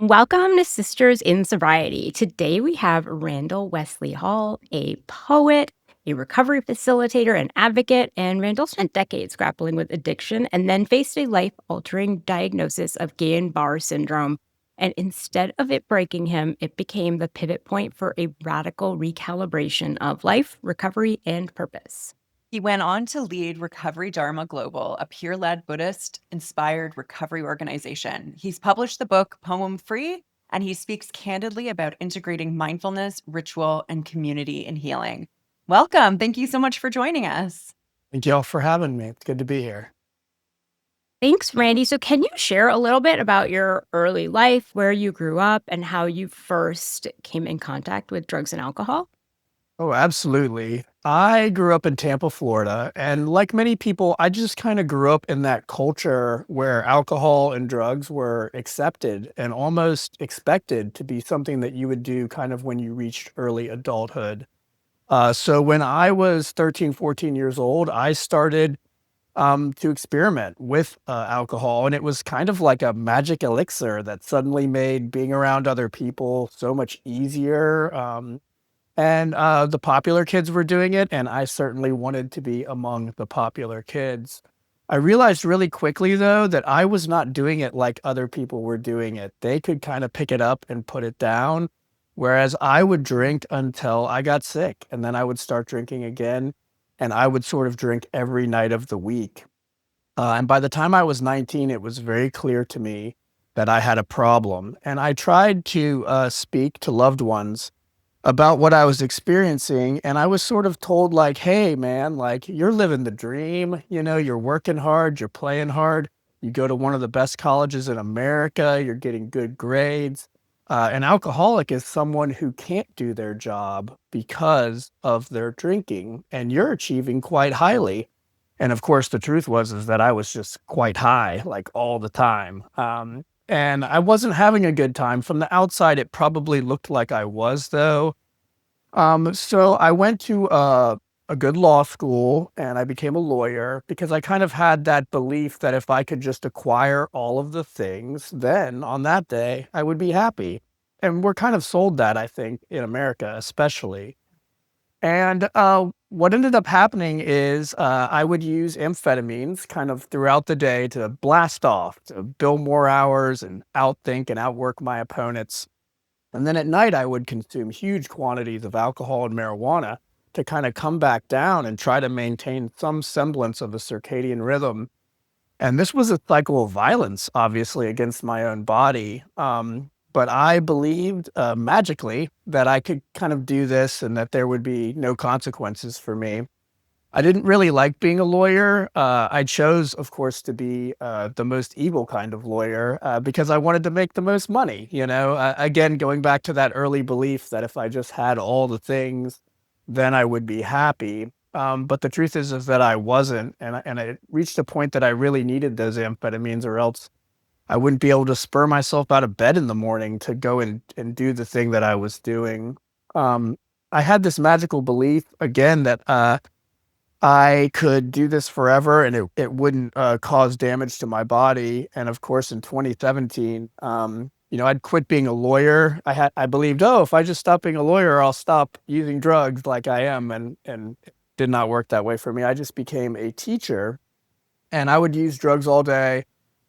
Welcome to Sisters in Sobriety. Today we have Randall Wesley Hall, a poet, a recovery facilitator, and advocate. And Randall spent decades grappling with addiction and then faced a life altering diagnosis of Guillain-Barré syndrome. And instead of it breaking him, it became the pivot point for a radical recalibration of life, recovery, and purpose. He went on to lead Recovery Dharma Global, a peer led Buddhist inspired recovery organization. He's published the book Poem Free, and he speaks candidly about integrating mindfulness, ritual, and community in healing. Welcome. Thank you so much for joining us. Thank you all for having me. It's good to be here. Thanks, Randy. So, can you share a little bit about your early life, where you grew up, and how you first came in contact with drugs and alcohol? Oh, absolutely. I grew up in Tampa, Florida, and like many people, I just kind of grew up in that culture where alcohol and drugs were accepted and almost expected to be something that you would do kind of when you reached early adulthood. So when I was 13, 14 years old, I started to experiment with alcohol. And it was kind of like a magic elixir that suddenly made being around other people so much easier. And the popular kids were doing it, and I certainly wanted to be among the popular kids. I realized really quickly, though, that I was not doing it like other people were doing it. They could kind of pick it up and put it down, whereas I would drink until I got sick, and then I would start drinking again, and I would sort of drink every night of the week. And by the time I was 19, it was very clear to me that I had a problem. And I tried to speak to loved ones about what I was experiencing. And I was sort of told, like, hey, man, like, you're living the dream. You know, you're working hard, you're playing hard. You go to one of the best colleges in America, you're getting good grades. An alcoholic is someone who can't do their job because of their drinking, and you're achieving quite highly. And of course, the truth was is that I was just quite high, like all the time. And I wasn't having a good time. From the outside, it probably looked like I was, though. So I went to a good law school and I became a lawyer because I kind of had that belief that if I could just acquire all of the things, then on that day I would be happy. And we're kind of sold that, I think, in America, especially. And what ended up happening is I would use amphetamines kind of throughout the day to blast off, to bill more hours and outthink and outwork my opponents. And then at night, I would consume huge quantities of alcohol and marijuana to kind of come back down and try to maintain some semblance of a circadian rhythm. And this was a cycle of violence, obviously, against my own body. But I believed magically that I could kind of do this and that there would be no consequences for me. I didn't really like being a lawyer. I chose, of course, to be the most evil kind of lawyer because I wanted to make the most money. You know, again, going back to that early belief that if I just had all the things, then I would be happy. But the truth is that I wasn't, and I reached a point that I really needed those amphetamines, or else I wouldn't be able to spur myself out of bed in the morning to go and do the thing that I was doing. Um, I had this magical belief again that I could do this forever and it wouldn't cause damage to my body. And of course, in 2017, I'd quit being a lawyer. I believed, oh, if I just stop being a lawyer, I'll stop using drugs like I am, and it did not work that way for me. I just became a teacher, and I would use drugs all day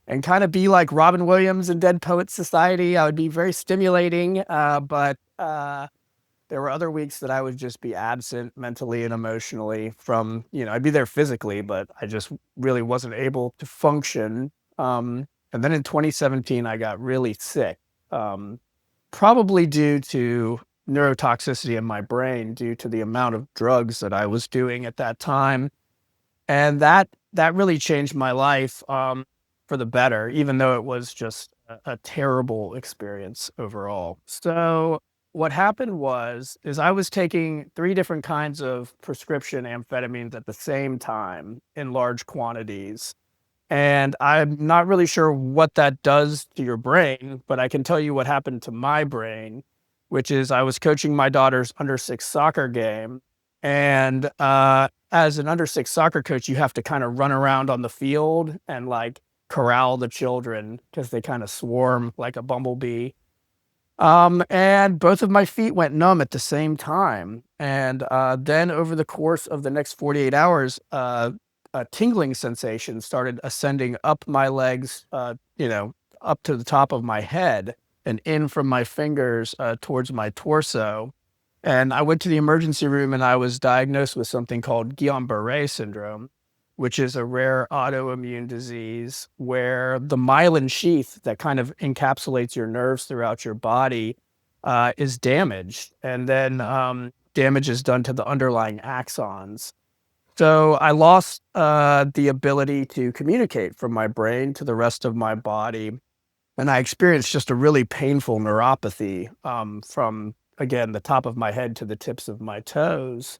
and kind of be like Robin Williams in Dead Poets Society. I would be very stimulating, but there were other weeks that I would just be absent mentally and emotionally from, I'd be there physically, but I just really wasn't able to function. And then in 2017, I got really sick, um, probably due to neurotoxicity in my brain due to the amount of drugs that I was doing at that time. And that really changed my life for the better, even though it was just a terrible experience overall. So what happened is I was taking 3 different kinds of prescription amphetamines at the same time in large quantities. And I'm not really sure what that does to your brain, but I can tell you what happened to my brain, which is I was coaching my daughter's under 6 soccer game. And as an under 6 soccer coach, you have to kind of run around on the field and like corral the children because they kind of swarm like a bumblebee. And both of my feet went numb at the same time. And then over the course of the next 48 hours, a tingling sensation started ascending up my legs, up to the top of my head and in from my fingers towards my torso. And I went to the emergency room and I was diagnosed with something called Guillain-Barré syndrome, which is a rare autoimmune disease where the myelin sheath that kind of encapsulates your nerves throughout your body is damaged. And then damage is done to the underlying axons. So I lost the ability to communicate from my brain to the rest of my body. And I experienced just a really painful neuropathy from, again, the top of my head to the tips of my toes.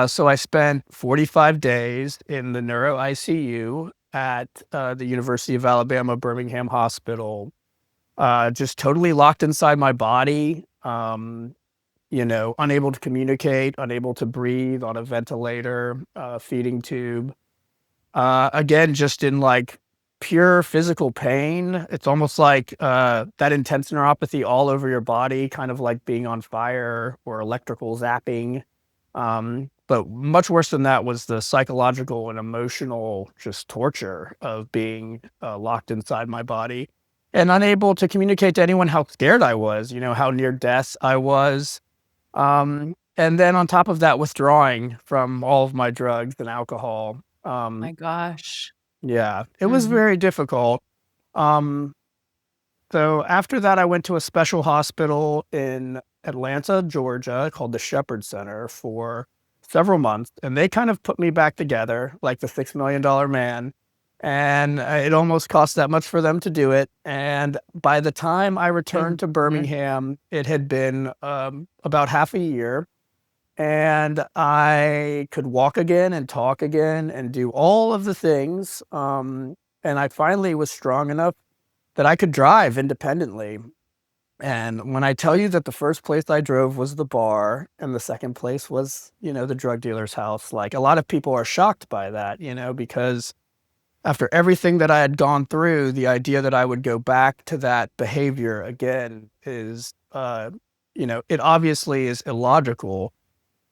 So I spent 45 days in the neuro ICU at the University of Alabama Birmingham Hospital, just totally locked inside my body, unable to communicate, unable to breathe on a ventilator, feeding tube. Again, just in like pure physical pain. It's almost like that intense neuropathy all over your body, kind of like being on fire or electrical zapping. But much worse than that was the psychological and emotional just torture of being locked inside my body and unable to communicate to anyone how scared I was, how near death I was. And then on top of that, withdrawing from all of my drugs and alcohol. My gosh. Yeah, it was Mhm. very difficult. Um, so after that, I went to a special hospital in Atlanta, Georgia, called the Shepherd Center for several months, and they kind of put me back together like the $6 million man. And it almost cost that much for them to do it. And by the time I returned to Mhm. Birmingham, it had been about half a year, and I could walk again and talk again and do all of the things. And I finally was strong enough that I could drive independently. And when I tell you that the first place I drove was the bar and the second place was, the drug dealer's house, like a lot of people are shocked by that, because after everything that I had gone through, the idea that I would go back to that behavior again is, it obviously is illogical.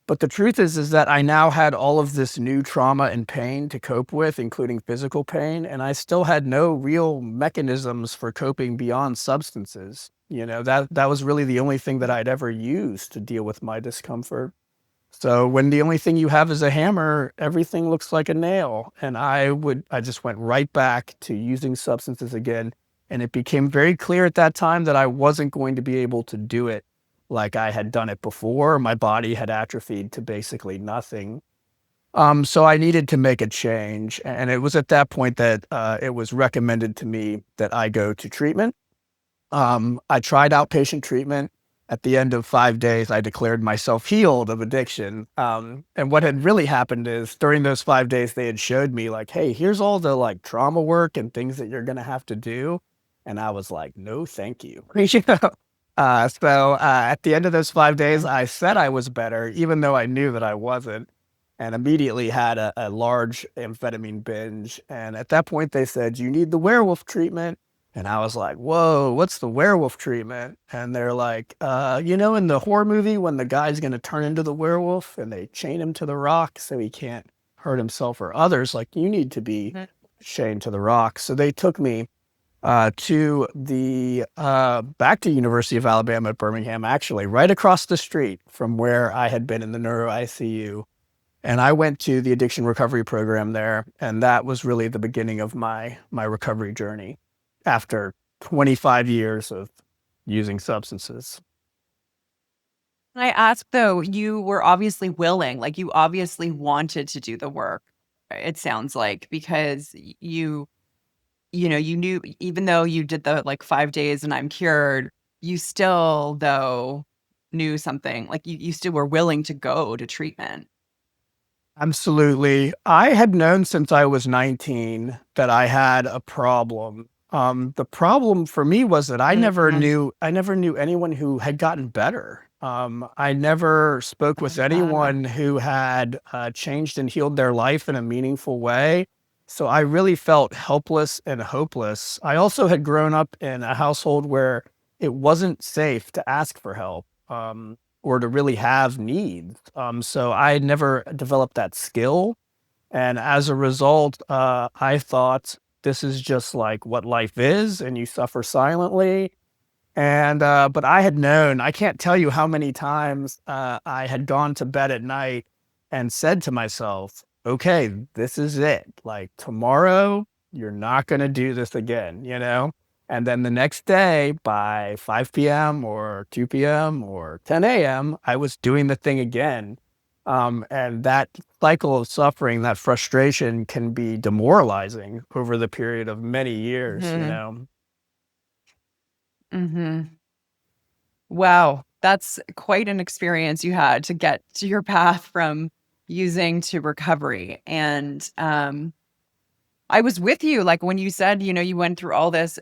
But the truth is that I now had all of this new trauma and pain to cope with, including physical pain, and I still had no real mechanisms for coping beyond substances. That was really the only thing that I'd ever used to deal with my discomfort. So when the only thing you have is a hammer, everything looks like a nail. And I just went right back to using substances again. And it became very clear at that time that I wasn't going to be able to do it like I had done it before. My body had atrophied to basically nothing. So I needed to make a change. And it was at that point that it was recommended to me that I go to treatment. I tried outpatient treatment. At the end of 5 days, I declared myself healed of addiction. And what had really happened is during those 5 days, they had showed me like, hey, here's all the like trauma work and things that you're gonna have to do. And I was like, no, thank you. At the end of those 5 days, Okay. I said I was better, even though I knew that I wasn't, and immediately had a large amphetamine binge. And at that point, they said, you need the werewolf treatment. And I was like, whoa, what's the werewolf treatment? And they're like, in the horror movie when the guy's going to turn into the werewolf and they chain him to the rock so he can't hurt himself or others, like you need to be Mhm. chained to the rock. So they took me to the back to University of Alabama at Birmingham, actually, right across the street from where I had been in the neuro ICU. And I went to the addiction recovery program there, and that was really the beginning of my recovery journey after 25 years of using substances. Can I ask though, you were obviously willing, like you obviously wanted to do the work. It sounds like because you knew even though you did the like 5 days and I'm cured, you still though knew something. Like you still were willing to go to treatment. Absolutely. I had known since I was 19 that I had a problem. The problem for me was that Mhm. I never knew anyone who had gotten better. I never spoke with Ah, anyone who had changed and healed their life in a meaningful way. So I really felt helpless and hopeless. I also had grown up in a household where it wasn't safe to ask for help, or to really have needs. So I had never developed that skill. And as a result, I thought this is just like what life is, and you suffer silently. And, but I had known, I can't tell you how many times I had gone to bed at night and said to myself, okay, this is it. Like tomorrow, you're not going to do this again, you know? And then the next day by 5 p.m. or 2 p.m. or 10 a.m., I was doing the thing again. And that cycle of suffering, that frustration can be demoralizing over the period of many years, you Mm-hmm. know? Mm-hmm. Wow, that's quite an experience you had to get to your path from using to recovery. And I was with you, like when you said, you went through all this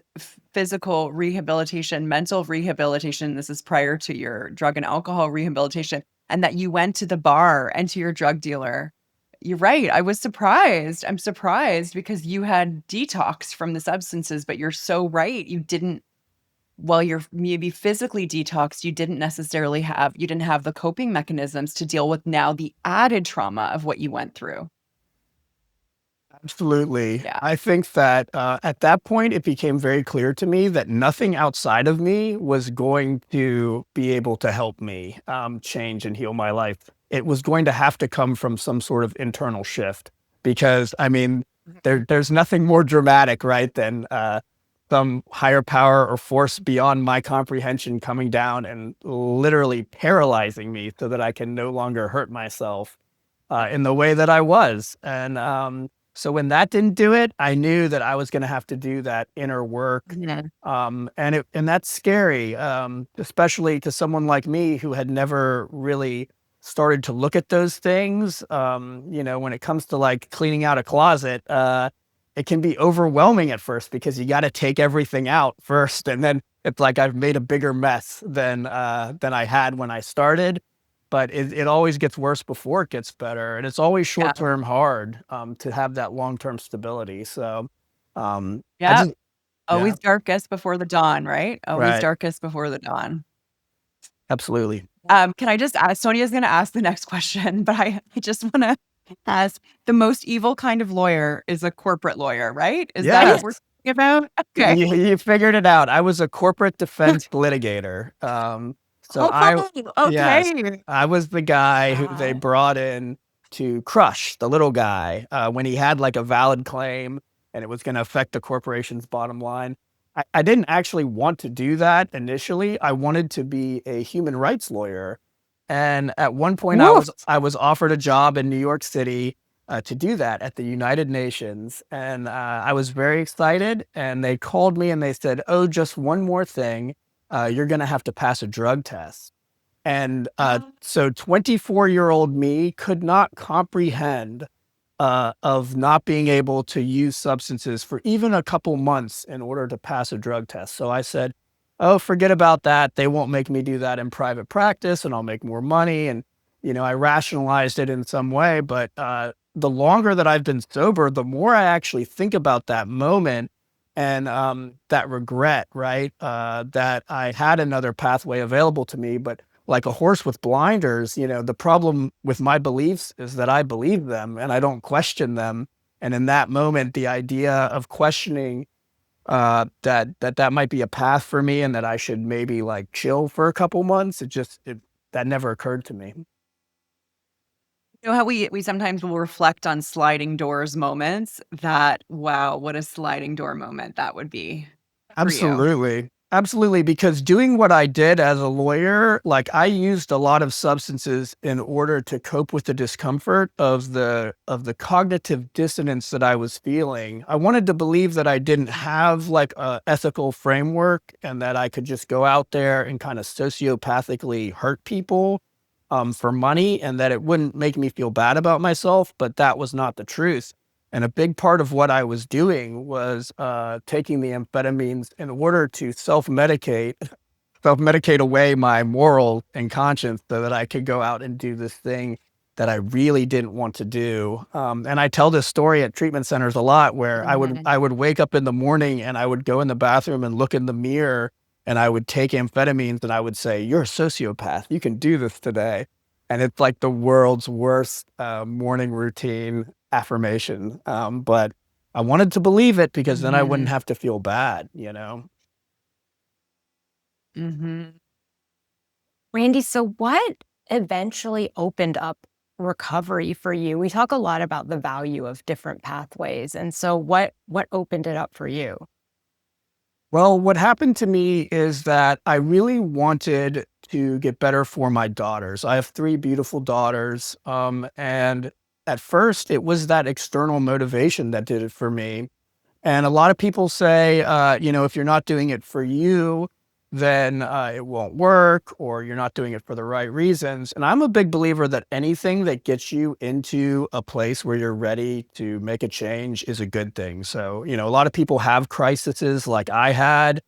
physical rehabilitation, mental rehabilitation. This is prior to your drug and alcohol rehabilitation, and that you went to the bar and to your drug dealer. You're right. I was surprised. I'm surprised because you had detox from the substances, but you're so right. You didn't, while you're maybe physically detoxed, you didn't have the coping mechanisms to deal with now the added trauma of what you went through. Absolutely. Yeah. I think that at that point, it became very clear to me that nothing outside of me was going to be able to help me change and heal my life. It was going to have to come from some sort of internal shift because, I mean, there's nothing more dramatic, right, than some higher power or force beyond my comprehension coming down and literally paralyzing me so that I can no longer hurt myself in the way that I was. And so when that didn't do it, I knew that I was going to have to do that inner work. Yeah. And that's scary, especially to someone like me who had never really started to look at those things. When it comes to like cleaning out a closet, it can be overwhelming at first because you got to take everything out first, and then it's like I've made a bigger mess than I had when I started. But it always gets worse before it gets better, and it's always Yeah. short term hard to have that long term stability. So, I Yeah. just yeah, Always darkest before the dawn, right? Always right, darkest before the dawn. absolutely. Can I just ask, Sonia's gonna ask the next question, but I just wanna ask, the most evil kind of lawyer is a corporate lawyer, right? Is that what we're Yes, talking about? Okay. you figured it out. I was a corporate defense litigator. So I yes, Okay. I was the guy who they Uh, brought in to crush the little guy when he had like a valid claim and it was going to affect the corporation's bottom line. I didn't actually want to do that initially. I wanted to be a human rights lawyer, and at one point woof. I was offered a job in New York City to do that at the United Nations. And I was very excited. And they called me and they said, oh, just one more thing. You're going to have to pass a drug test. And so 24-year-old me could not comprehend of not being able to use substances for even a couple months in order to pass a drug test. So I said, oh, forget about that. They won't make me do that in private practice and I'll make more money. And, I rationalized it in some way. But the longer that I've been sober, the more I actually think about that moment and that regret, right? That I had another pathway available to me, but like a horse with blinders, the problem with my beliefs is that I believe them and I don't question them. And in that moment, the idea of questioning that might be a path for me and that I should maybe like chill for a couple months, that never occurred to me. You know how we sometimes will reflect on sliding doors moments that, wow, what a sliding door moment that would be for you. Absolutely. Absolutely, because doing what I did as a lawyer, like I used a lot of substances in order to cope with the discomfort of the cognitive dissonance that I was feeling. I wanted to believe that I didn't have like a ethical framework and that I could just go out there and kind of sociopathically hurt people for money and that it wouldn't make me feel bad about myself, but that was not the truth. And a big part of what I was doing was taking the amphetamines in order to self-medicate away my moral and conscience so that I could go out and do this thing that I really didn't want to do. And I tell this story at treatment centers a lot where Mhm. I would wake up in the morning and I would go in the bathroom and look in the mirror and I would take amphetamines and I would say, "You're a sociopath. You can do this today." And it's like the world's worst morning routine affirmation. But I wanted to believe it because then I wouldn't Mhm. have to feel bad, you know? Mhm. Randy, so what eventually opened up recovery for you? We talk a lot about the value of different pathways. And so what opened it up for you? Well, what happened to me is that I really wanted to get better for my daughters. I have 3 beautiful daughters, and at first, it was that external motivation that did it for me. And a lot of people say, if you're not doing it for you, then it won't work, or you're not doing it for the right reasons. And I'm a big believer that anything that gets you into a place where you're ready to make a change is a good thing. So, a lot of people have crises like I had.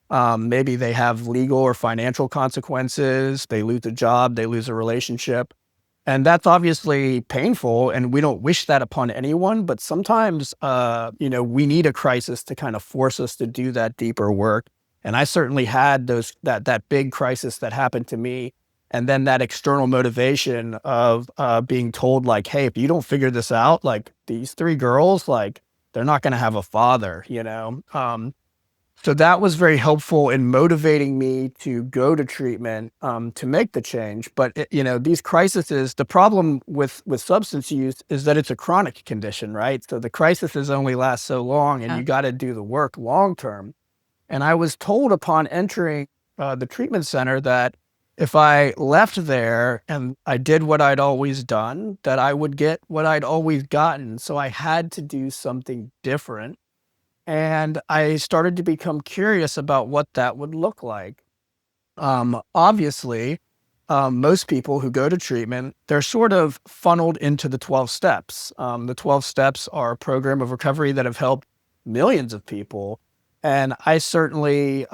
Maybe they have legal or financial consequences. They lose a job, they lose a relationship. And that's obviously painful, and we don't wish that upon anyone, but sometimes, we need a crisis to kind of force us to do that deeper work. And I certainly had that big crisis that happened to me, and then that external motivation of, being told like, "Hey, if you don't figure this out, like, these 3 girls, like, they're not gonna have a father," you know? So that was very helpful in motivating me to go to treatment, to make the change. But these crises, the problem with substance use is that it's a chronic condition, right? So the crises only last so long, and Yeah. you got to do the work long term. And I was told upon entering the treatment center that if I left there and I did what I'd always done, that I would get what I'd always gotten. So I had to do something different, and I started to become curious about what that would look like. Obviously, most people who go to treatment, they're sort of funneled into the 12 steps. The 12 steps are a program of recovery that have helped millions of people. And I certainly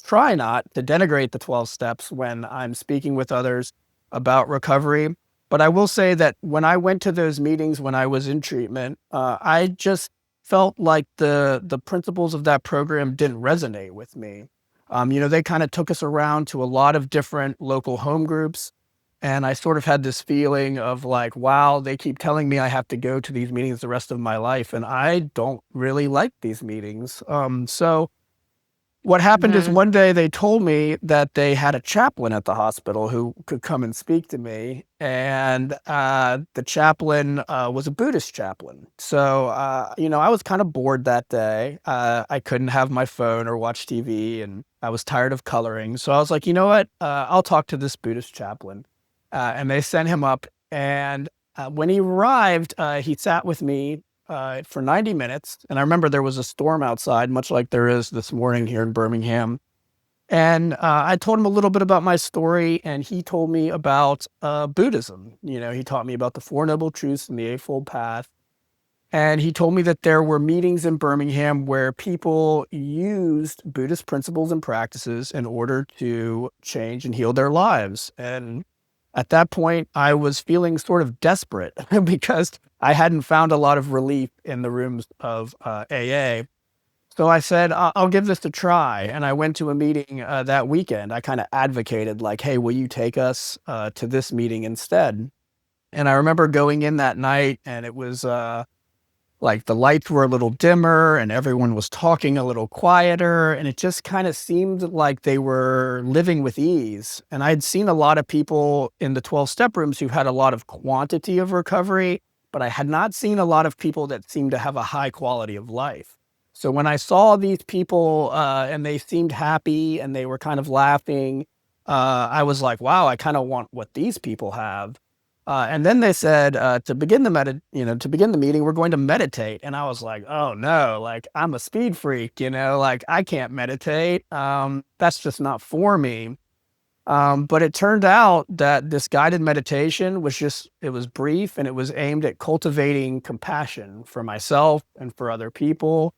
try not to denigrate the 12 steps when I'm speaking with others about recovery. But I will say that when I went to those meetings when I was in treatment, I just felt like the principles of that program didn't resonate with me. They kind of took us around to a lot of different local home groups. And I sort of had this feeling of like, wow, they keep telling me I have to go to these meetings the rest of my life. And I don't really like these meetings. So what happened is Mhm. one day they told me that they had a chaplain at the hospital who could come and speak to me, and the chaplain was a Buddhist chaplain. So, I was kind of bored that day. I couldn't have my phone or watch TV, and I was tired of coloring. So I was like, you know what? I'll talk to this Buddhist chaplain. And they sent him up, and when he arrived, he sat with me for 90 minutes. And I remember there was a storm outside, much like there is this morning here in Birmingham. And I told him a little bit about my story, and he told me about Buddhism. He taught me about the Four Noble Truths and the Eightfold Path. And he told me that there were meetings in Birmingham where people used Buddhist principles and practices in order to change and heal their lives. And at that point, I was feeling sort of desperate because I hadn't found a lot of relief in the rooms of AA. So I said, I'll give this a try. And I went to a meeting that weekend. I kind of advocated, like, hey, will you take us to this meeting instead? And I remember going in that night, and it was like the lights were a little dimmer and everyone was talking a little quieter, and it just kind of seemed like they were living with ease. And I'd seen a lot of people in the 12 step rooms who had a lot of quantity of recovery, but I had not seen a lot of people that seemed to have a high quality of life. So when I saw these people and they seemed happy and they were kind of laughing, I was like, wow, I kind of want what these people have. And then they said, to begin the meeting, we're going to meditate. And I was like, oh no, like I'm a speed freak, like I can't meditate. That's just not for me. But it turned out that this guided meditation it was brief, and it was aimed at cultivating compassion for myself and for other people.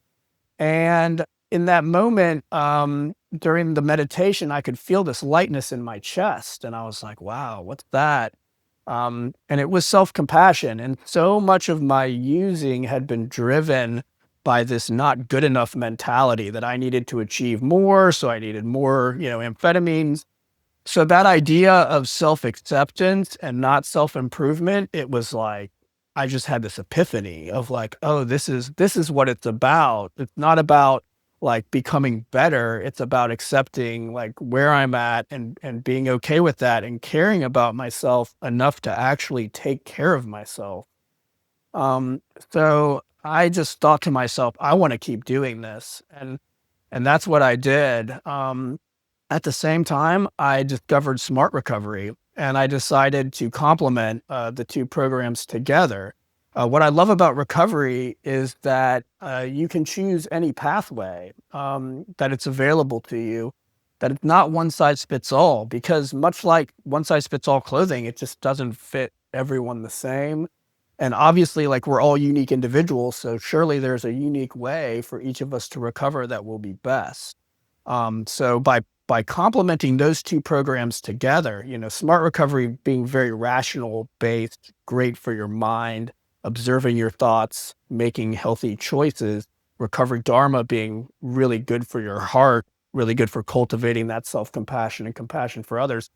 And in that moment, during the meditation, I could feel this lightness in my chest. And I was like, wow, what's that? And it was self compassion. And so much of my using had been driven by this not good enough mentality that I needed to achieve more. So I needed more, amphetamines. So that idea of self-acceptance and not self-improvement, it was like, I just had this epiphany of like, oh, this is what it's about. It's not about like becoming better. It's about accepting like where I'm at and being okay with that and caring about myself enough to actually take care of myself. Um, so I just thought to myself, I want to keep doing this. And that's what I did. At the same time, I discovered SMART Recovery, and I decided to complement the two programs together. What I love about recovery is that you can choose any pathway, that it's available to you, that it's not one size fits all, because much like one size fits all clothing, it just doesn't fit everyone the same. And obviously, like we're all unique individuals, so surely there's a unique way for each of us to recover that will be best. So by complementing those two programs together, smart recovery being very rational based, great for your mind, observing your thoughts, making healthy choices, recovery dharma being really good for your heart, really good for cultivating that self-compassion and compassion for others.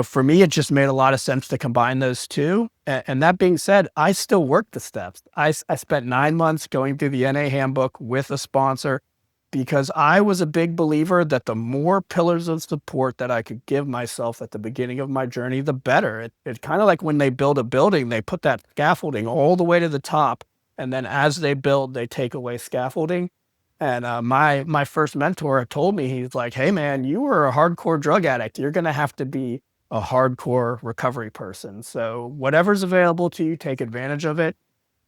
For me, it just made a lot of sense to combine those two. And that being said, I still work the steps. I spent 9 months going through the NA handbook with a sponsor because I was a big believer that the more pillars of support that I could give myself at the beginning of my journey, the better. It's kind of like when they build a building, they put that scaffolding all the way to the top. And then as they build, they take away scaffolding. And my first mentor told me, he's like, hey, man, you were a hardcore drug addict. You're going to have to be a hardcore recovery person. So whatever's available to you, take advantage of it.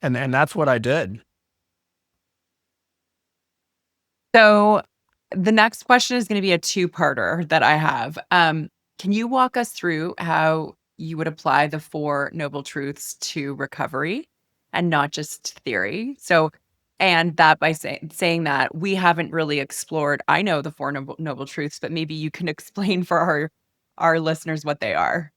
And that's what I did. So the next question is going to be a two-parter that I have. Can you walk us through how you would apply the Four Noble Truths to recovery and not just theory? So, and that by saying that we haven't really explored, I know the Four Noble Truths, but maybe you can explain for our listeners what they are.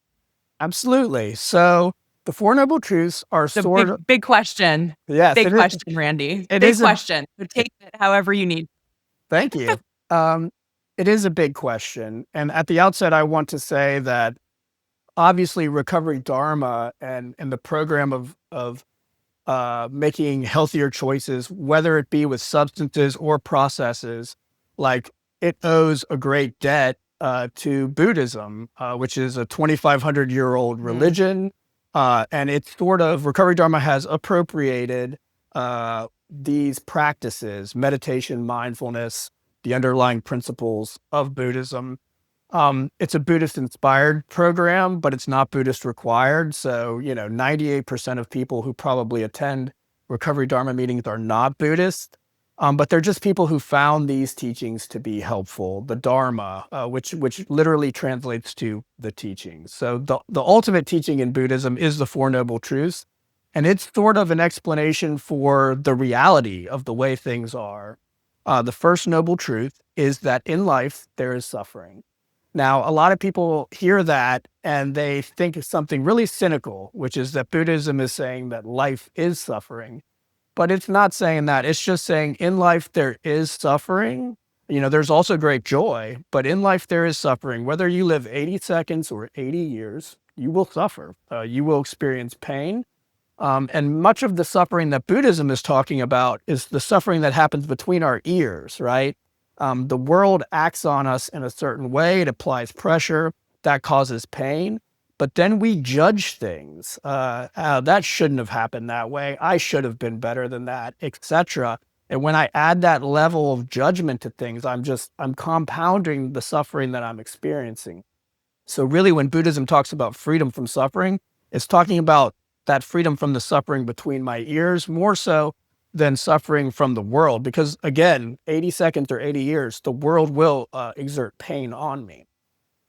Absolutely. So the Four Noble Truths are The sort of, big question. yes, Big question, Randy. it Big is a, question. So take it however you need. thank you. Um, it is a big question. And at the outset, I want to say that obviously Recovery Dharma and the program of making healthier choices, whether it be with substances or processes, like it owes a great debt to Buddhism, which is a 2,500-year-old Mhm. religion. And it's sort of, Recovery Dharma has appropriated these practices, meditation, mindfulness, the underlying principles of Buddhism. It's a Buddhist-inspired program, but it's not Buddhist required. So, 98% of people who probably attend Recovery Dharma meetings are not Buddhist, but they're just people who found these teachings to be helpful. The Dharma, which literally translates to the teachings. So the ultimate teaching in Buddhism is the Four Noble Truths, and it's sort of an explanation for the reality of the way things are. The first noble truth is that in life there is suffering. Now, a lot of people hear that and they think of something really cynical, which is that Buddhism is saying that life is suffering. But it's not saying that. It's just saying in life there is suffering. There's also great joy, but in life there is suffering. Whether you live 80 seconds or 80 years, you will suffer. You will experience pain. And much of the suffering that Buddhism is talking about is the suffering that happens between our ears, right? The world acts on us in a certain way. It applies pressure that causes pain, but then we judge things. That shouldn't have happened that way. I should have been better than that, etc. And when I add that level of judgment to things, I'm compounding the suffering that I'm experiencing. So really, when Buddhism talks about freedom from suffering, it's talking about that freedom from the suffering between my ears more so than suffering from the world. Because again, 80 seconds or 80 years, the world will exert pain on me.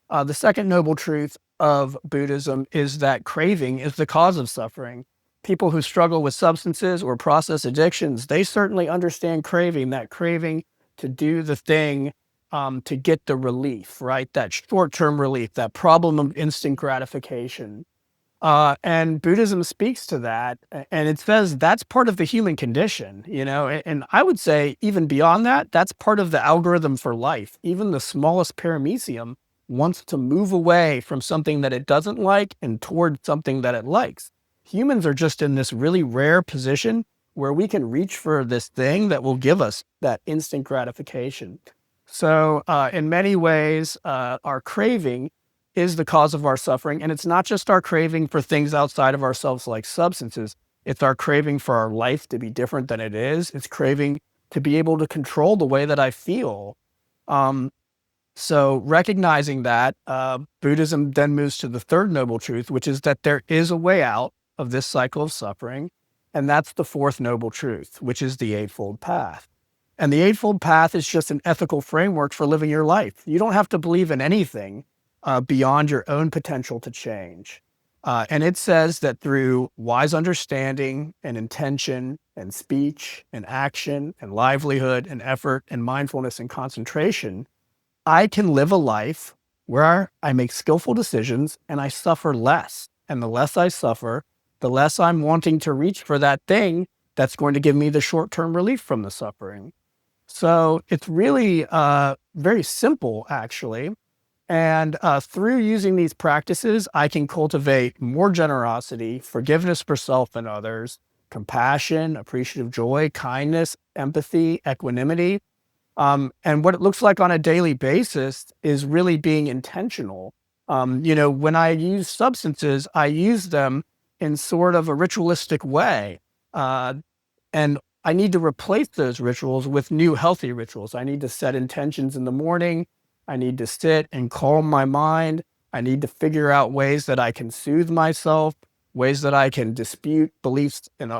The second noble truth of Buddhism is that craving is the cause of suffering. People who struggle with substances or process addictions, they certainly understand craving, that craving to do the thing to get the relief, right? That short term relief, that problem of instant gratification. And Buddhism speaks to that, and it says that's part of the human condition, and I would say even beyond that, that's part of the algorithm for life. Even the smallest paramecium wants to move away from something that it doesn't like and toward something that it likes. Humans are just in this really rare position where we can reach for this thing that will give us that instant gratification. So in many ways, our craving is the cause of our suffering. And it's not just our craving for things outside of ourselves like substances. It's our craving for our life to be different than it is. It's craving to be able to control the way that I feel. Um, so recognizing that, Buddhism then moves to the third noble truth, which is that there is a way out of this cycle of suffering. And that's the fourth noble truth, which is the Eightfold Path. And the Eightfold Path is just an ethical framework for living your life. You don't have to believe in anything beyond your own potential to change. And it says that through wise understanding and intention and speech and action and livelihood and effort and mindfulness and concentration, I can live a life where I make skillful decisions and I suffer less. And the less I suffer, the less I'm wanting to reach for that thing that's going to give me the short-term relief from the suffering. So it's really very simple, actually. And through using these practices, I can cultivate more generosity, forgiveness for self and others, compassion, appreciative joy, kindness, empathy, equanimity. And what it looks like on a daily basis is really being intentional. When I use substances, I use them in sort of a ritualistic way. And I need to replace those rituals with new healthy rituals. I need to set intentions in the morning. I need to sit and calm my mind. I need to figure out ways that I can soothe myself, ways that I can dispute beliefs and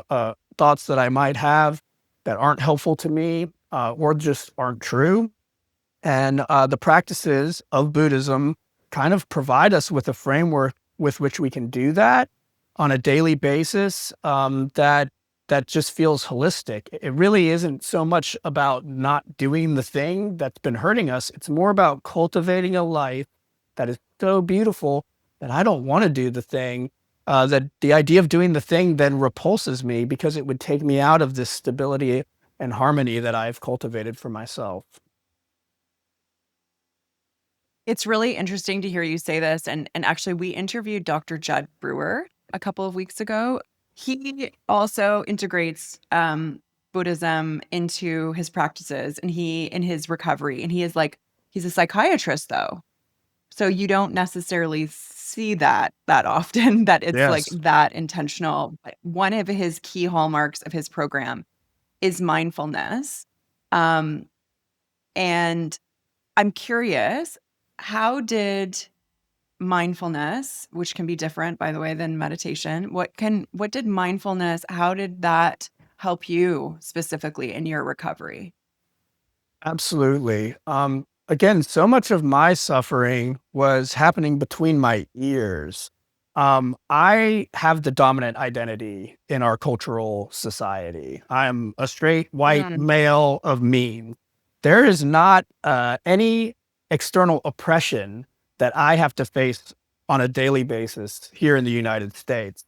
thoughts that I might have that aren't helpful to me or just aren't true. And the practices of Buddhism kind of provide us with a framework with which we can do that on a daily basis that just feels holistic. It really isn't so much about not doing the thing that's been hurting us. It's more about cultivating a life that is so beautiful that I don't want to do the thing, that the idea of doing the thing then repulses me because it would take me out of this stability and harmony that I've cultivated for myself. It's really interesting to hear you say this. And actually, we interviewed Dr. Judd Brewer a couple of weeks ago. He also integrates Buddhism into his practices and in his recovery. And he's a psychiatrist, though. So you don't necessarily see that often, that it's like Yes. that intentional. But one of his key hallmarks of his program is mindfulness. And I'm curious, how did mindfulness, which can be different, by the way, than meditation, what did mindfulness, how did that help you specifically in your recovery? Absolutely. Again, so much of my suffering was happening between my ears. I have the dominant identity in our cultural society. I'm a straight white Mm, male of means. There is not any external oppression that I have to face on a daily basis here in the United States.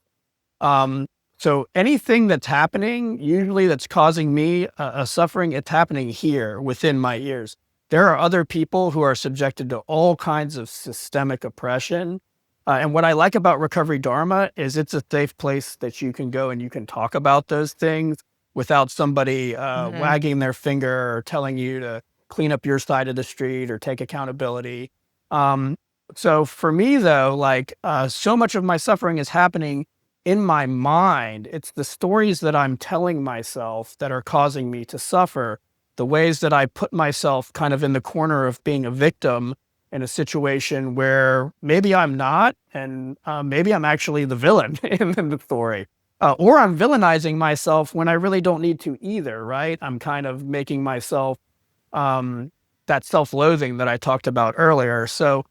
Um, so anything that's happening, usually that's causing me a suffering, it's happening here within my ears. There are other people who are subjected to all kinds of systemic oppression. And what I like about Recovery Dharma is it's a safe place that you can go and you can talk about those things without somebody mhm. wagging their finger or telling you to clean up your side of the street or take accountability. Um, so for me, though, so much of my suffering is happening in my mind. It's the stories that I'm telling myself that are causing me to suffer, the ways that I put myself kind of in the corner of being a victim in a situation where maybe I'm not, and maybe I'm actually the villain in the story. Or I'm villainizing myself when I really don't need to either, right? I'm kind of making myself um, that self-loathing that I talked about earlier. So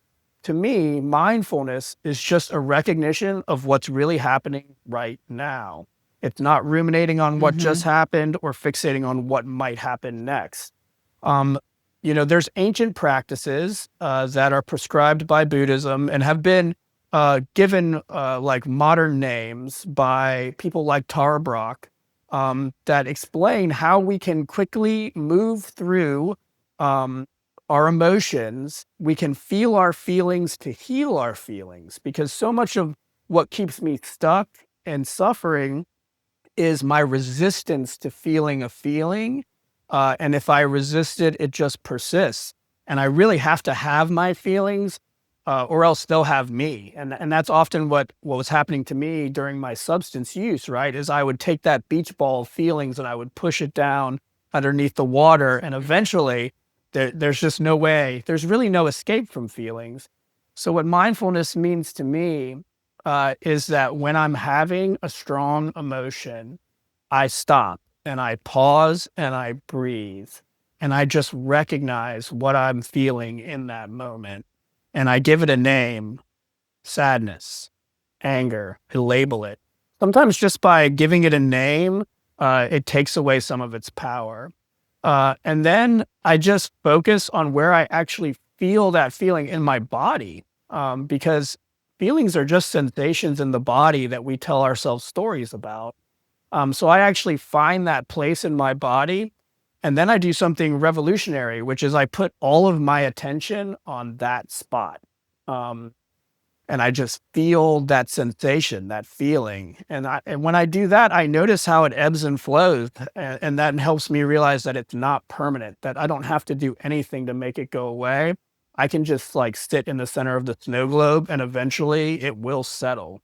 to me, mindfulness is just a recognition of what's really happening right now. It's not ruminating on what just Mhm. happened or fixating on what might happen next. Um, there's ancient practices that are prescribed by Buddhism and have been given like modern names by people like Tara Brach that explain how we can quickly move through our emotions. We can feel our feelings to heal our feelings, because so much of what keeps me stuck and suffering is my resistance to feeling a feeling. And if I resist it, it just persists. And I really have to have my feelings, or else they'll have me. And that's often what was happening to me during my substance use, right? Is I would take that beach ball of feelings and I would push it down underneath the water. And eventually there's just no way, there's really no escape from feelings. So what mindfulness means to me is that when I'm having a strong emotion, I stop and I pause and I breathe and I just recognize what I'm feeling in that moment. And I give it a name: sadness, anger, I label it. Sometimes just by giving it a name, it takes away some of its power. And then I just focus on where I actually feel that feeling in my body, because feelings are just sensations in the body that we tell ourselves stories about. So I actually find that place in my body, and then I do something revolutionary, which is I put all of my attention on that spot. Um, and I just feel that sensation, that feeling. And when I do that, I notice how it ebbs and flows. And that helps me realize that it's not permanent, that I don't have to do anything to make it go away. I can just like sit in the center of the snow globe and eventually it will settle.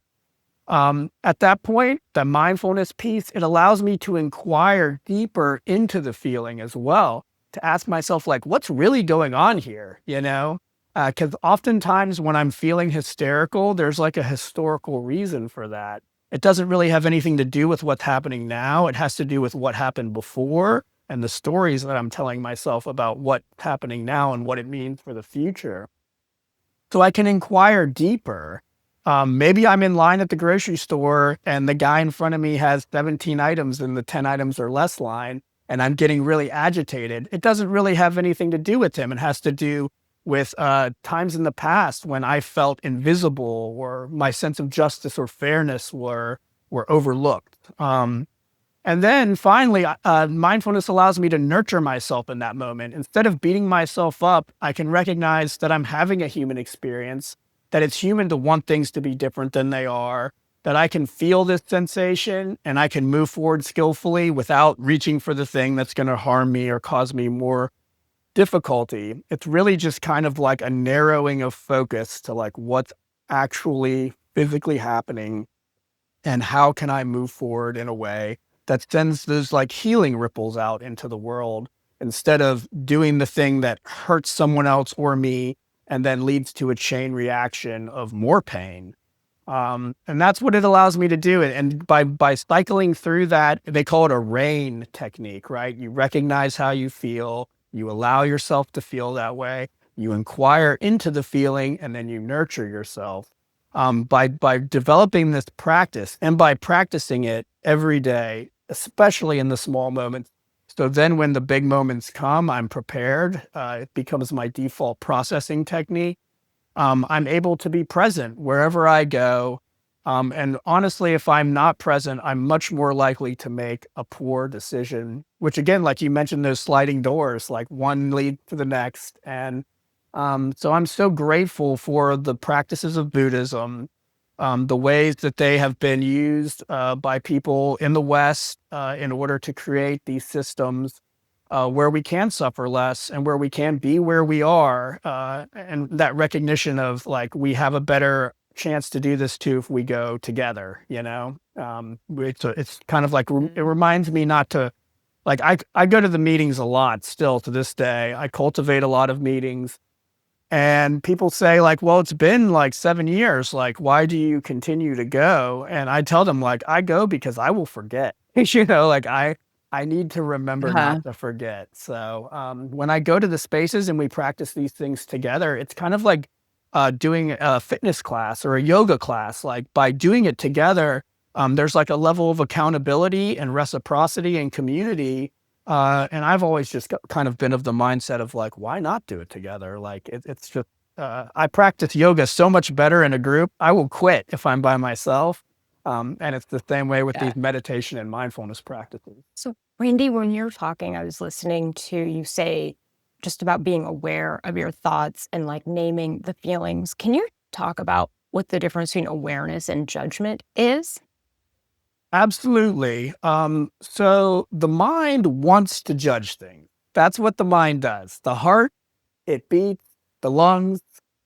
At that point, the mindfulness piece, it allows me to inquire deeper into the feeling as well, to ask myself, like, what's really going on here? You know, because oftentimes when I'm feeling hysterical, there's like a historical reason for that. It doesn't really have anything to do with what's happening now. It has to do with what happened before and the stories that I'm telling myself about what's happening now and what it means for the future. So I can inquire deeper. Maybe I'm in line at the grocery store and the guy in front of me has 17 items in the 10 items or less line, and I'm getting really agitated. It doesn't really have anything to do with him. It has to do with times in the past when I felt invisible or my sense of justice or fairness were overlooked. And then finally, mindfulness allows me to nurture myself in that moment. Instead of beating myself up, I can recognize that I'm having a human experience, that it's human to want things to be different than they are, that I can feel this sensation and I can move forward skillfully without reaching for the thing that's going to harm me or cause me more difficulty. It's really just kind of like a narrowing of focus to like what's actually physically happening and how can I move forward in a way that sends those like healing ripples out into the world, instead of doing the thing that hurts someone else or me and then leads to a chain reaction of more pain. And that's what it allows me to do. And by cycling through that, they call it a RAIN technique, right? You recognize how you feel, you allow yourself to feel that way, you inquire into the feeling, and then you nurture yourself. By developing this practice and by practicing it every day, especially in the small moments. So then when the big moments come, I'm prepared. It becomes my default processing technique. I'm able to be present wherever I go. And honestly, if I'm not present, I'm much more likely to make a poor decision, which again, like you mentioned, those sliding doors, like one lead to the next. And so I'm so grateful for the practices of Buddhism, the ways that they have been used by people in the West in order to create these systems where we can suffer less and where we can be where we are. And that recognition of like, we have a better chance to do this too if we go together, you know? It's kind of like, it reminds me not to, like, I go to the meetings a lot still to this day. I cultivate a lot of meetings. And people say like, well, it's been like 7 years. Like, why do you continue to go? And I tell them like, I go because I will forget, you know, like I need to remember Uh-huh. not to forget. So when I go to the spaces and we practice these things together, it's kind of like doing a fitness class or a yoga class. Like by doing it together, there's like a level of accountability and reciprocity and community. And I've always just kind of been of the mindset of like, why not do it together? Like it's just I practice yoga so much better in a group. I will quit if I'm by myself. And it's the same way with Yeah. these meditation and mindfulness practices. So, Randy, when you're talking, I was listening to you say just about being aware of your thoughts and like naming the feelings. Can you talk about what the difference between awareness and judgment is? Absolutely. So the mind wants to judge things. That's what the mind does. The heart, it beats, the lungs,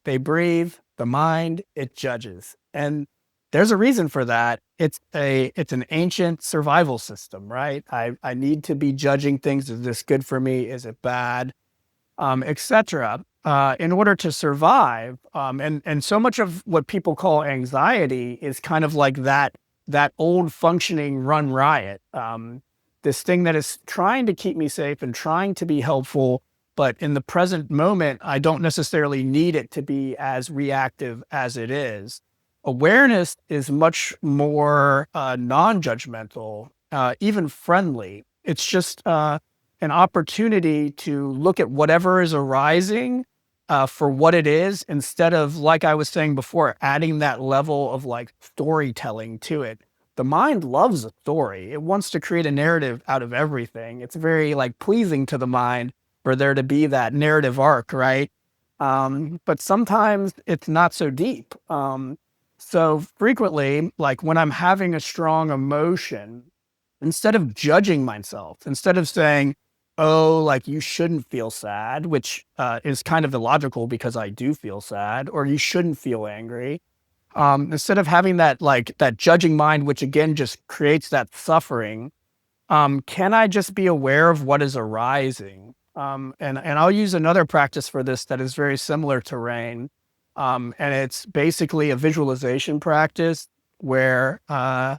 they breathe, the mind, it judges. And there's a reason for that. It's an ancient survival system, right? I need to be judging things. Is this good for me? Is it bad? Etc. In order to survive. And so much of what people call anxiety is kind of like that old functioning run riot. This thing that is trying to keep me safe and trying to be helpful, but in the present moment, I don't necessarily need it to be as reactive as it is. Awareness is much more non-judgmental, even friendly. It's just an opportunity to look at whatever is arising for what it is, instead of, like I was saying before, adding that level of like storytelling to it. The mind loves a story. It wants to create a narrative out of everything. It's very like pleasing to the mind for there to be that narrative arc, right? But sometimes it's not so deep. So frequently, like when I'm having a strong emotion, instead of judging myself, instead of saying, oh, like you shouldn't feel sad, which is kind of illogical because I do feel sad, or you shouldn't feel angry. Instead of having that like that judging mind, which again just creates that suffering, can I just be aware of what is arising? And I'll use another practice for this that is very similar to rain. And it's basically a visualization practice where I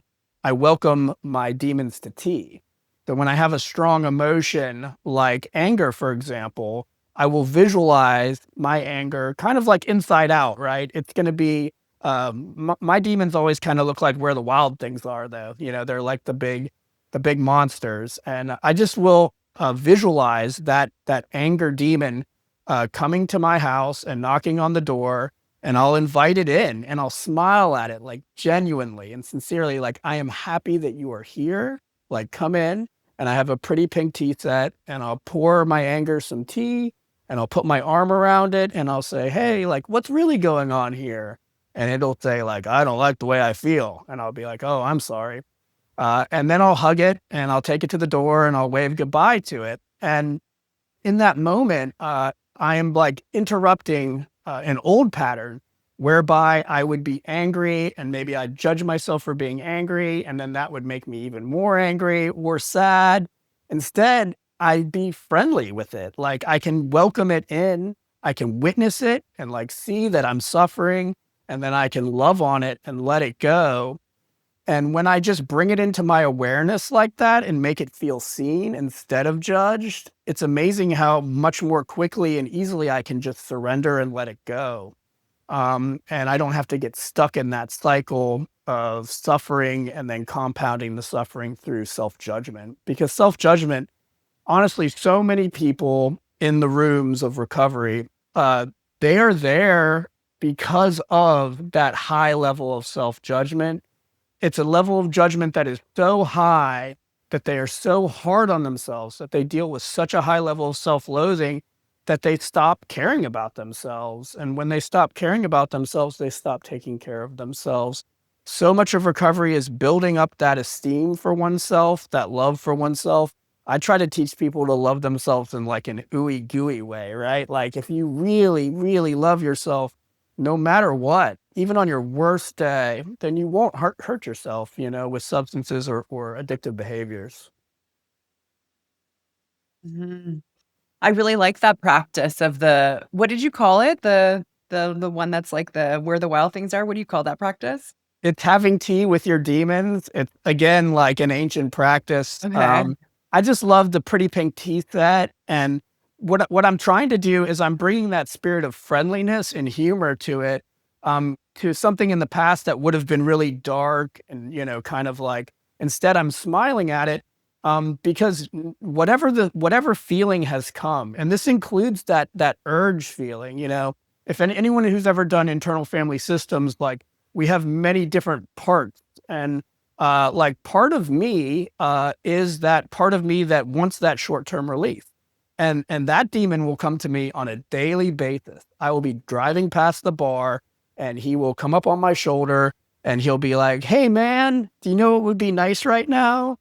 welcome my demons to tea. So when I have a strong emotion like anger, for example, I will visualize my anger kind of like inside out, right? It's going to be, my demons always kind of look like where the wild things are, though. You know, they're like the big monsters. And I just will visualize that anger demon coming to my house and knocking on the door, and I'll invite it in and I'll smile at it like genuinely and sincerely, like, I am happy that you are here. Like, come in. And I have a pretty pink tea set, and I'll pour my anger some tea, and I'll put my arm around it and I'll say, hey, like, what's really going on here? And it'll say, like, I don't like the way I feel. And I'll be like, oh, I'm sorry. And then I'll hug it and I'll take it to the door and I'll wave goodbye to it. And in that moment, I am like interrupting an old pattern whereby I would be angry and maybe I'd judge myself for being angry. And then that would make me even more angry or sad. Instead, I'd be friendly with it. Like I can welcome it in, I can witness it and like see that I'm suffering, and then I can love on it and let it go. And when I just bring it into my awareness like that and make it feel seen instead of judged, it's amazing how much more quickly and easily I can just surrender and let it go. And I don't have to get stuck in that cycle of suffering and then compounding the suffering through self-judgment. Because self-judgment, honestly, so many people in the rooms of recovery, they are there because of that high level of self-judgment. It's a level of judgment that is so high that they are so hard on themselves, that they deal with such a high level of self-loathing that they stop caring about themselves. And when they stop caring about themselves, they stop taking care of themselves. So much of recovery is building up that esteem for oneself, that love for oneself. I try to teach people to love themselves in like an ooey gooey way, right? Like if you really, really love yourself, no matter what, even on your worst day, then you won't hurt yourself, you know, with substances or addictive behaviors. Mhm. I really like that practice of the what did you call it? The one that's like the where the wild things are. What do you call that practice? It's having tea with your demons. It's again like an ancient practice. Okay. I just love the pretty pink tea set, and what I'm trying to do is I'm bringing that spirit of friendliness and humor to something in the past that would have been really dark and you know kind of like. Instead, I'm smiling at it because whatever feeling has come, and this includes that urge feeling, you know. if anyone who's ever done internal family systems, like we have many different parts. And like part of me is that part of me that wants that short-term relief. And that demon will come to me on a daily basis. I will be driving past the bar and he will come up on my shoulder and he'll be like, "Hey man, do you know what would be nice right now?"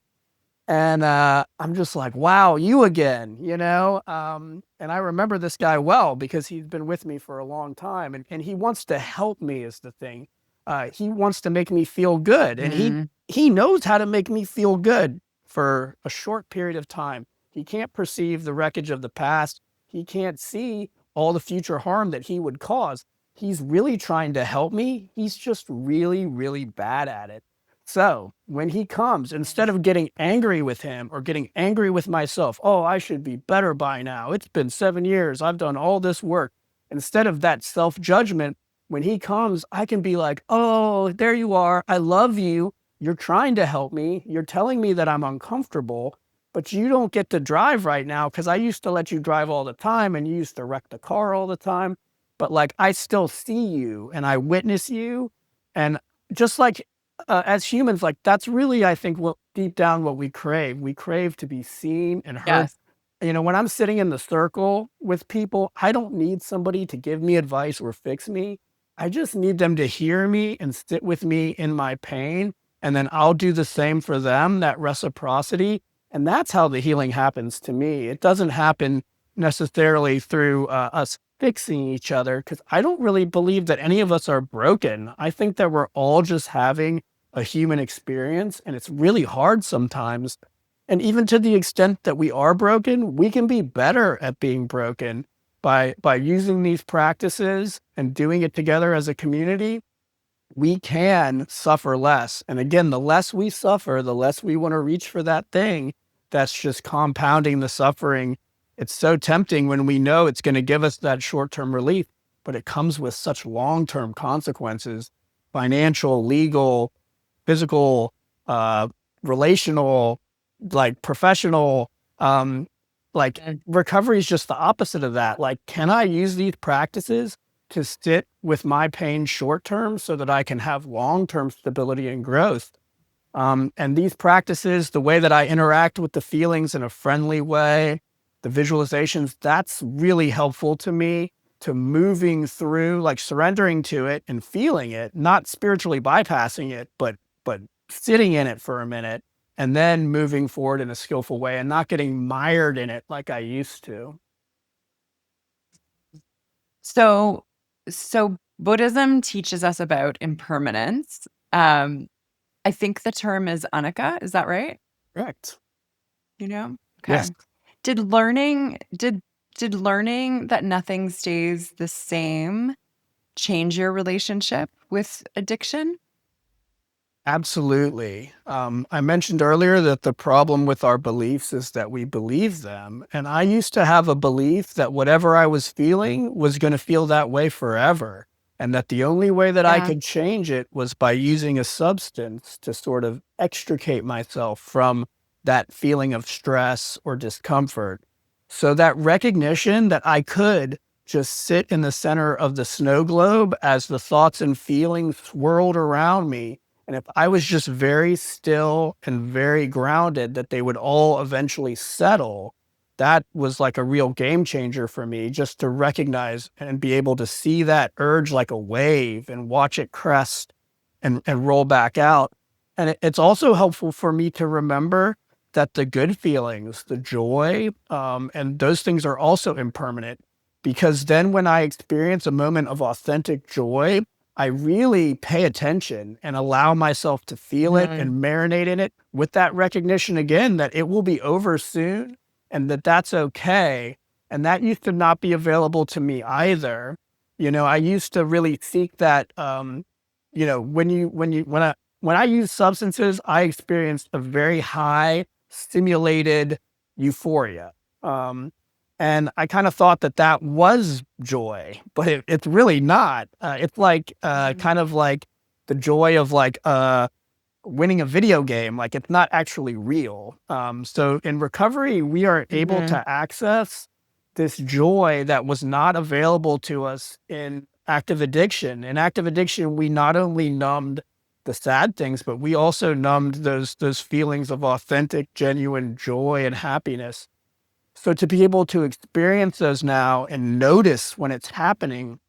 And I'm just like, wow, you again, you know? And I remember this guy well because he's been with me for a long time and he wants to help me is the thing. He wants to make me feel good. And Mm. he knows how to make me feel good for a short period of time. He can't perceive the wreckage of the past. He can't see all the future harm that he would cause. He's really trying to help me. He's just really, really bad at it. So when he comes, instead of getting angry with him or getting angry with myself, oh, I should be better by now. It's been 7 years. I've done all this work. Instead of that self-judgment, when he comes, I can be like, oh, there you are. I love you. You're trying to help me. You're telling me that I'm uncomfortable, but you don't get to drive right now because I used to let you drive all the time and you used to wreck the car all the time. But like, I still see you and I witness you. And just like as humans, like that's really, I think, what deep down what we crave. We crave to be seen and heard. Yes. You know, when I'm sitting in the circle with people, I don't need somebody to give me advice or fix me. I just need them to hear me and sit with me in my pain. And then I'll do the same for them, that reciprocity. And that's how the healing happens to me. It doesn't happen necessarily through us fixing each other because I don't really believe that any of us are broken. I think that we're all just having a human experience and it's really hard sometimes. And even to the extent that we are broken, we can be better at being broken by using these practices and doing it together as a community. We can suffer less. And again, the less we suffer, the less we want to reach for that thing that's just compounding the suffering. It's so tempting when we know it's going to give us that short-term relief, but it comes with such long-term consequences, financial, legal, physical, uh, relational, like professional. Like Mm. recovery is just the opposite of that. Like, can I use these practices to sit with my pain short term so that I can have long term stability and growth? And these practices, the way that I interact with the feelings in a friendly way, the visualizations, that's really helpful to me to moving through, like surrendering to it and feeling it, not spiritually bypassing it, but sitting in it for a minute and then moving forward in a skillful way and not getting mired in it like I used to. So, so Buddhism teaches us about impermanence. I think the term is anicca. Is that right? Correct. You know? Okay. Yes. Did learning did did learning that nothing stays the same change your relationship with addiction? Absolutely. I mentioned earlier that the problem with our beliefs is that we believe them. And I used to have a belief that whatever I was feeling was going to feel that way forever. And that the only way that I Yeah. could change it was by using a substance to sort of extricate myself from that feeling of stress or discomfort. So that recognition that I could just sit in the center of the snow globe as the thoughts and feelings swirled around me, and if I was just very still and very grounded, that they would all eventually settle. That was like a real game changer for me, just to recognize and be able to see that urge like a wave and watch it crest and roll back out. And it's also helpful for me to remember that the good feelings, the joy, and those things are also impermanent. Because then when I experience a moment of authentic joy, I really pay attention and allow myself to feel it Mhm. and marinate in it with that recognition again that it will be over soon and that that's okay. And that used to not be available to me either. You know, I used to really seek that, you know, when I use substances, I experienced a very high stimulated euphoria. Um, and I kind of thought that that was joy, but it's really not. It's like Mhm. kind of like the joy of like winning a video game. Like it's not actually real. So in recovery, we are able Mhm. to access this joy that was not available to us in active addiction. In active addiction, we not only numbed the sad things, but we also numbed those feelings of authentic, genuine joy and happiness. So to be able to experience those now and notice when it's happening,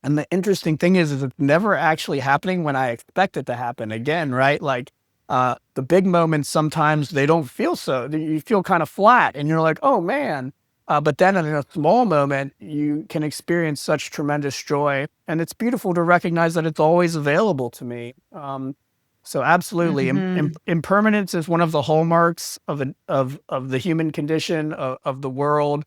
and the interesting thing is it's never actually happening when I expect it to happen again, right? Like the big moments, sometimes they don't feel so, you feel kind of flat and you're like, oh man. But then in a small moment, you can experience such tremendous joy. And it's beautiful to recognize that it's always available to me. So absolutely, impermanence is one of the hallmarks of the human condition, of the world,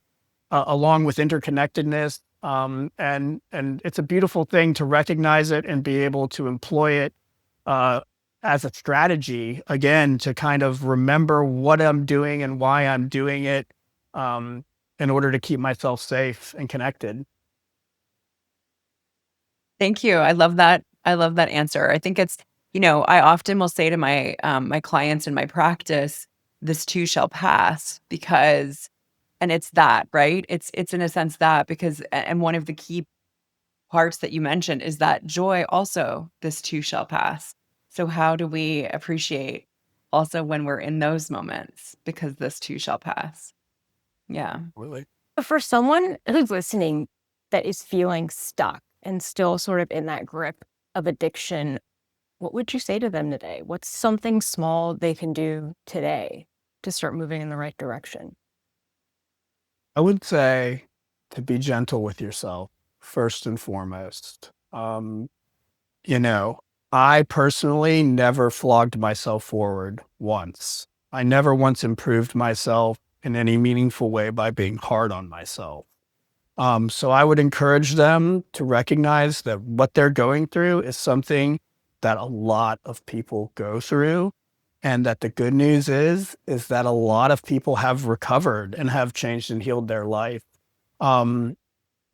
along with interconnectedness. And it's a beautiful thing to recognize it and be able to employ it uh, as a strategy, again, to kind of remember what I'm doing and why I'm doing it, um, in order to keep myself safe and connected. Thank you. I love that. I love that answer. I think it's, I often will say to my clients in my practice, this too shall pass, because, and it's that, right? It's in a sense that, because, and one of the key parts that you mentioned is that joy also, this too shall pass. So how do we appreciate also when we're in those moments, because this too shall pass? Yeah. Really? But for someone who's listening that is feeling stuck and still sort of in that grip of addiction, what would you say to them today? What's something small they can do today to start moving in the right direction? I would say to be gentle with yourself first and foremost. You know, I personally never flogged myself forward once. I never once improved myself in any meaningful way by being hard on myself. So I would encourage them to recognize that what they're going through is something that a lot of people go through. And that the good news is that a lot of people have recovered and have changed and healed their life. Um,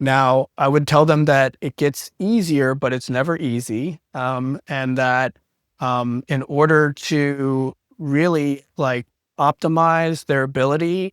Now, I would tell them that it gets easier, but it's never easy. And that in order to really like optimize their ability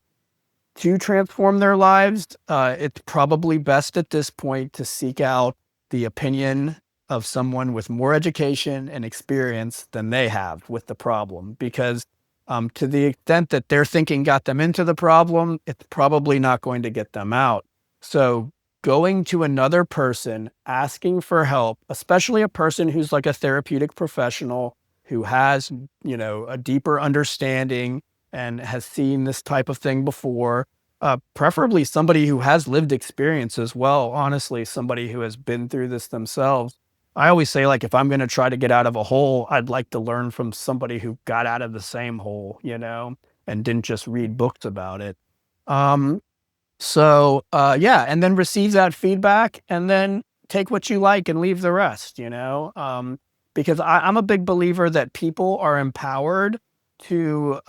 to transform their lives, it's probably best at this point to seek out the opinion of someone with more education and experience than they have with the problem. Because to the extent that their thinking got them into the problem, it's probably not going to get them out. So going to another person, asking for help, especially a person who's like a therapeutic professional who has, a deeper understanding and has seen this type of thing before, preferably somebody who has lived experience as well, honestly, somebody who has been through this themselves. I always say, like, if I'm going to try to get out of a hole, I'd like to learn from somebody who got out of the same hole, and didn't just read books about it. Um, yeah, and then receive that feedback and then take what you like and leave the rest, because I'm a big believer that people are empowered to,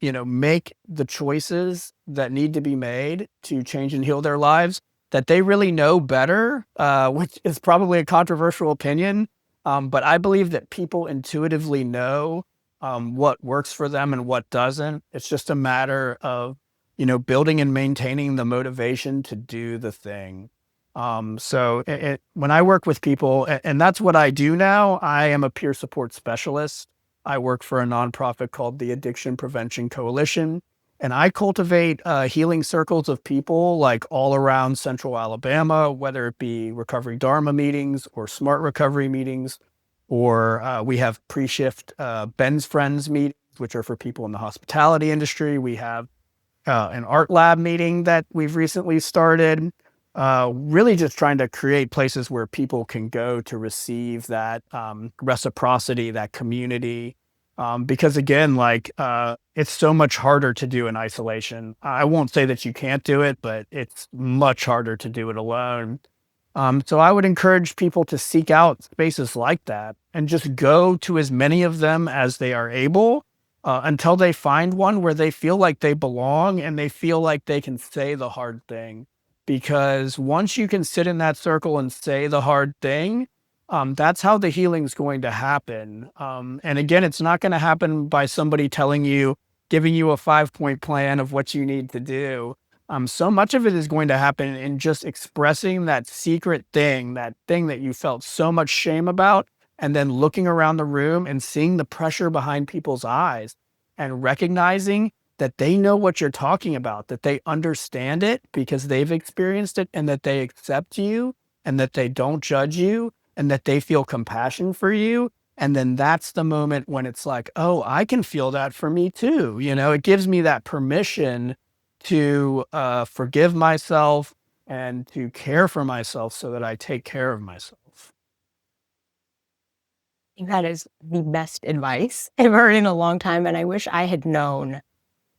make the choices that need to be made to change and heal their lives, that they really know better, which is probably a controversial opinion. But I believe that people intuitively know what works for them and what doesn't. It's just a matter of building and maintaining the motivation to do the thing. When I work with people, and that's what I do now, I am a peer support specialist. I work for a nonprofit called the Addiction Prevention Coalition, and I cultivate healing circles of people like all around Central Alabama, whether it be Recovery Dharma meetings or SMART Recovery meetings, or we have pre-shift Ben's Friends meetings, which are for people in the hospitality industry. We have an art lab meeting that we've recently started, really just trying to create places where people can go to receive that reciprocity, that community. Because again, it's so much harder to do in isolation. I won't say that you can't do it, but it's much harder to do it alone. So I would encourage people to seek out spaces like that and just go to as many of them as they are able, until they find one where they feel like they belong and they feel like they can say the hard thing. Because once you can sit in that circle and say the hard thing, that's how the healing's going to happen. And again, it's not going to happen by somebody telling you, giving you a 5-point plan of what you need to do. So much of it is going to happen in just expressing that secret thing, that thing that you felt so much shame about, and then looking around the room and seeing the pressure behind people's eyes and recognizing that they know what you're talking about, that they understand it because they've experienced it, and that they accept you, and that they don't judge you, and that they feel compassion for you. And then that's the moment when it's like, oh, I can feel that for me too. It gives me that permission to forgive myself and to care for myself so that I take care of myself. I think that is the best advice I've heard in a long time, and I wish I had known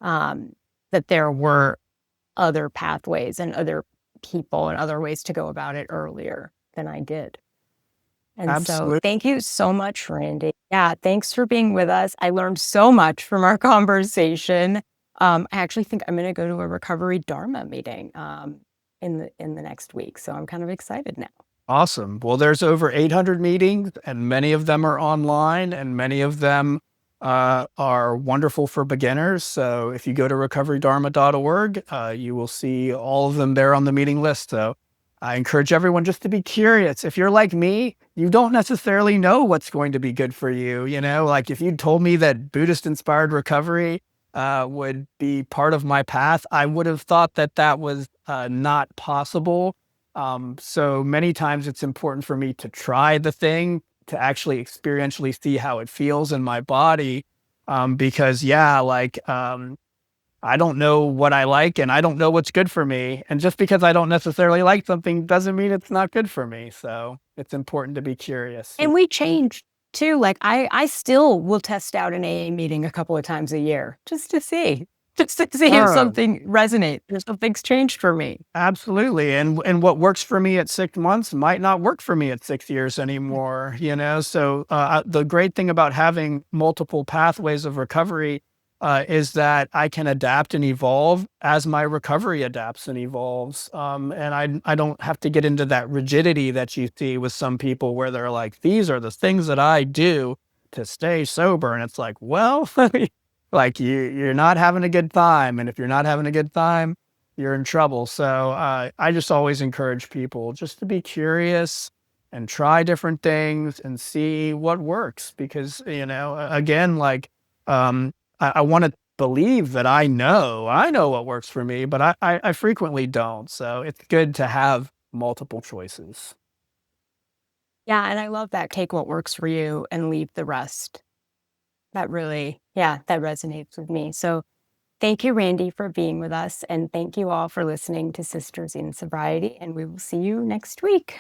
um, that there were other pathways and other people and other ways to go about it earlier than I did. And so Absolutely. thank you so much, Randy. Yeah, thanks for being with us. I learned so much from our conversation. I actually think I'm going to go to a Recovery Dharma meeting in the next week. So I'm kind of excited now. Awesome. Well, there's over 800 meetings, and many of them are online, and many of them are wonderful for beginners. So if you go to recoverydharma.org, you will see all of them there on the meeting list. So I encourage everyone just to be curious. If you're like me, you don't necessarily know what's going to be good for you. Like if you told me that Buddhist-inspired recovery would be part of my path, I would have thought that that was not possible. So many times it's important for me to try the thing to actually experientially see how it feels in my body. Because yeah, I don't know what I like and I don't know what's good for me. And just because I don't necessarily like something doesn't mean it's not good for me. So it's important to be curious. And we change too. Like I still will test out an AA meeting a couple of times a year just to see, if Oh, something resonates, if something's changed for me. absolutely. And what works for me at 6 months might not work for me at 6 years anymore. So the great thing about having multiple pathways of recovery is that I can adapt and evolve as my recovery adapts and evolves. And I don't have to get into that rigidity that you see with some people where they're like, these are the things that I do to stay sober. And it's like, well, like you're not having a good time. And if you're not having a good time, you're in trouble. So I just always encourage people just to be curious and try different things and see what works. Because, again, I want to believe that I know what works for me, but I frequently don't. So it's good to have multiple choices. Yeah, and I love that. Take what works for you and leave the rest. That really, yeah, that resonates with me. So thank you, Randy, for being with us. And thank you all for listening to Sisters in Sobriety. And we will see you next week.